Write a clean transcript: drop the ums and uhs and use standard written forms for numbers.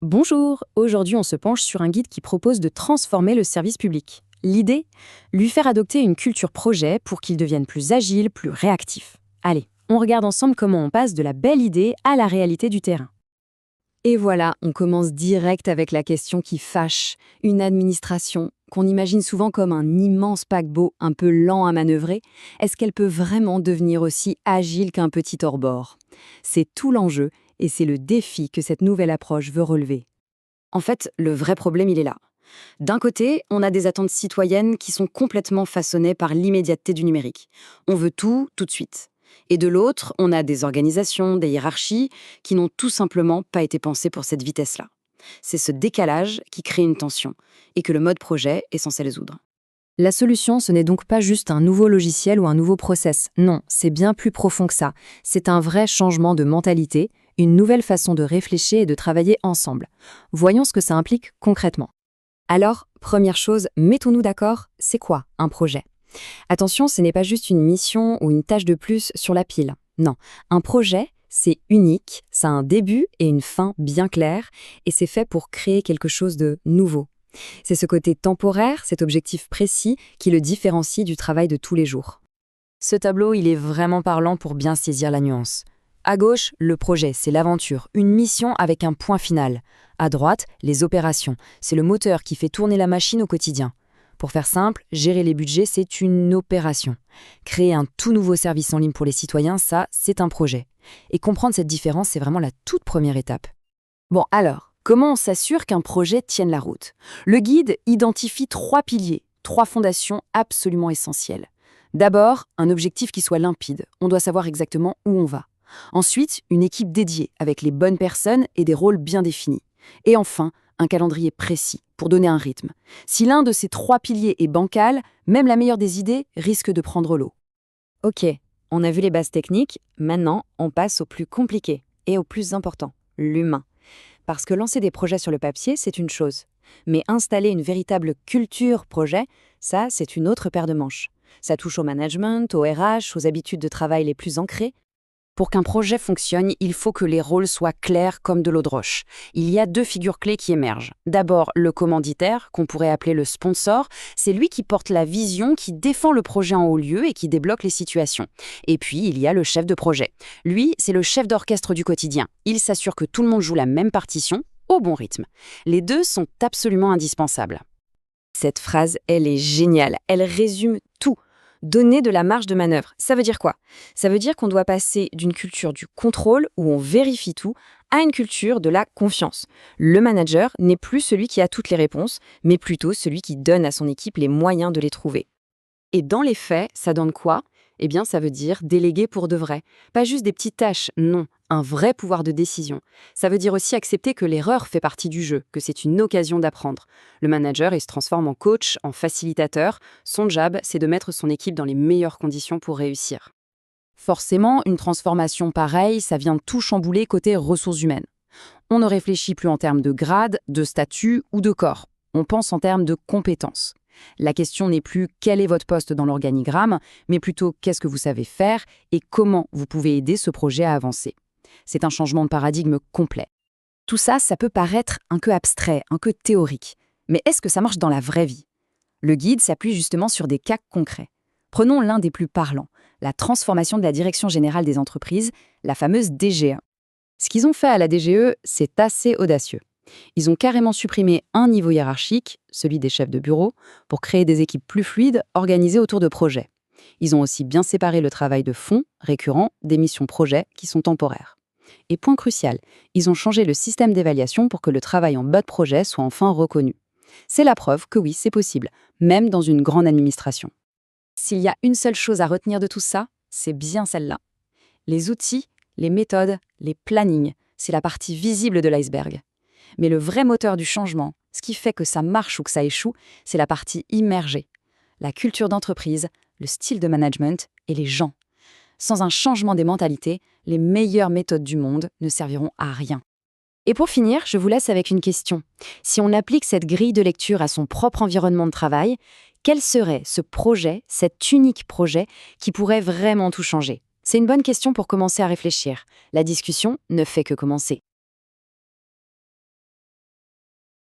Bonjour, aujourd'hui on se penche sur un guide qui propose de transformer le service public. L'idée, lui faire adopter une culture projet pour qu'il devienne plus agile, plus réactif. Allez, on regarde ensemble comment on passe de la belle idée à la réalité du terrain. Et voilà, on commence direct avec la question qui fâche. Une administration, qu'on imagine souvent comme un immense paquebot un peu lent à manœuvrer, est-ce qu'elle peut vraiment devenir aussi agile qu'un petit hors-bord? C'est tout l'enjeu et c'est le défi que cette nouvelle approche veut relever. En fait, le vrai problème, il est là. D'un côté, on a des attentes citoyennes qui sont complètement façonnées par l'immédiateté du numérique. On veut tout, tout de suite. Et de l'autre, on a des organisations, des hiérarchies qui n'ont tout simplement pas été pensées pour cette vitesse-là. C'est ce décalage qui crée une tension et que le mode projet est censé résoudre. La solution, ce n'est donc pas juste un nouveau logiciel ou un nouveau process. Non, c'est bien plus profond que ça. C'est un vrai changement de mentalité, une nouvelle façon de réfléchir et de travailler ensemble. Voyons ce que ça implique concrètement. Alors, première chose, mettons-nous d'accord, c'est quoi un projet? Attention, ce n'est pas juste une mission ou une tâche de plus sur la pile. Non, un projet, c'est unique, ça a un début et une fin bien clairs, et c'est fait pour créer quelque chose de nouveau. C'est ce côté temporaire, cet objectif précis, qui le différencie du travail de tous les jours. Ce tableau, il est vraiment parlant pour bien saisir la nuance. À gauche, le projet, c'est l'aventure, une mission avec un point final. À droite, les opérations, c'est le moteur qui fait tourner la machine au quotidien. Pour faire simple, gérer les budgets, c'est une opération. Créer un tout nouveau service en ligne pour les citoyens, ça, c'est un projet. Et comprendre cette différence, c'est vraiment la toute première étape. Bon alors, comment on s'assure qu'un projet tienne la route? Le guide identifie 3 piliers, 3 fondations absolument essentielles. D'abord, un objectif qui soit limpide. On doit savoir exactement où on va. Ensuite, une équipe dédiée avec les bonnes personnes et des rôles bien définis. Et enfin, un calendrier précis pour donner un rythme. Si l'un de ces 3 piliers est bancal, même la meilleure des idées risque de prendre l'eau. Ok, on a vu les bases techniques, maintenant on passe au plus compliqué et au plus important, l'humain. Parce que lancer des projets sur le papier, c'est une chose. Mais installer une véritable culture projet, ça, c'est une autre paire de manches. Ça touche au management, au RH, aux habitudes de travail les plus ancrées. Pour qu'un projet fonctionne, il faut que les rôles soient clairs comme de l'eau de roche. Il y a 2 figures clés qui émergent. D'abord, le commanditaire, qu'on pourrait appeler le sponsor. C'est lui qui porte la vision, qui défend le projet en haut lieu et qui débloque les situations. Et puis, il y a le chef de projet. Lui, c'est le chef d'orchestre du quotidien. Il s'assure que tout le monde joue la même partition, au bon rythme. Les deux sont absolument indispensables. Cette phrase, elle est géniale, elle résume tout. Donner de la marge de manœuvre, ça veut dire quoi? Ça veut dire qu'on doit passer d'une culture du contrôle, où on vérifie tout, à une culture de la confiance. Le manager n'est plus celui qui a toutes les réponses, mais plutôt celui qui donne à son équipe les moyens de les trouver. Et dans les faits, ça donne quoi? Eh bien, ça veut dire déléguer pour de vrai. Pas juste des petites tâches, non, un vrai pouvoir de décision. Ça veut dire aussi accepter que l'erreur fait partie du jeu, que c'est une occasion d'apprendre. Le manager, il se transforme en coach, en facilitateur. Son job, c'est de mettre son équipe dans les meilleures conditions pour réussir. Forcément, une transformation pareille, ça vient tout chambouler côté ressources humaines. On ne réfléchit plus en termes de grade, de statut ou de corps. On pense en termes de compétences. La question n'est plus quel est votre poste dans l'organigramme, mais plutôt qu'est-ce que vous savez faire et comment vous pouvez aider ce projet à avancer. C'est un changement de paradigme complet. Tout ça, ça peut paraître un peu abstrait, un peu théorique. Mais est-ce que ça marche dans la vraie vie? Le guide s'appuie justement sur des cas concrets. Prenons l'un des plus parlants, la transformation de la Direction générale des entreprises, la fameuse DGE. Ce qu'ils ont fait à la DGE, c'est assez audacieux. Ils ont carrément supprimé un niveau hiérarchique, celui des chefs de bureau, pour créer des équipes plus fluides, organisées autour de projets. Ils ont aussi bien séparé le travail de fond, récurrent, des missions projets qui sont temporaires. Et point crucial, ils ont changé le système d'évaluation pour que le travail en bas de projet soit enfin reconnu. C'est la preuve que oui, c'est possible, même dans une grande administration. S'il y a une seule chose à retenir de tout ça, c'est bien celle-là. Les outils, les méthodes, les plannings, c'est la partie visible de l'iceberg. Mais le vrai moteur du changement, ce qui fait que ça marche ou que ça échoue, c'est la partie immergée. La culture d'entreprise, le style de management et les gens. Sans un changement des mentalités, les meilleures méthodes du monde ne serviront à rien. Et pour finir, je vous laisse avec une question. Si on applique cette grille de lecture à son propre environnement de travail, quel serait ce projet, cet unique projet, qui pourrait vraiment tout changer? C'est une bonne question pour commencer à réfléchir. La discussion ne fait que commencer.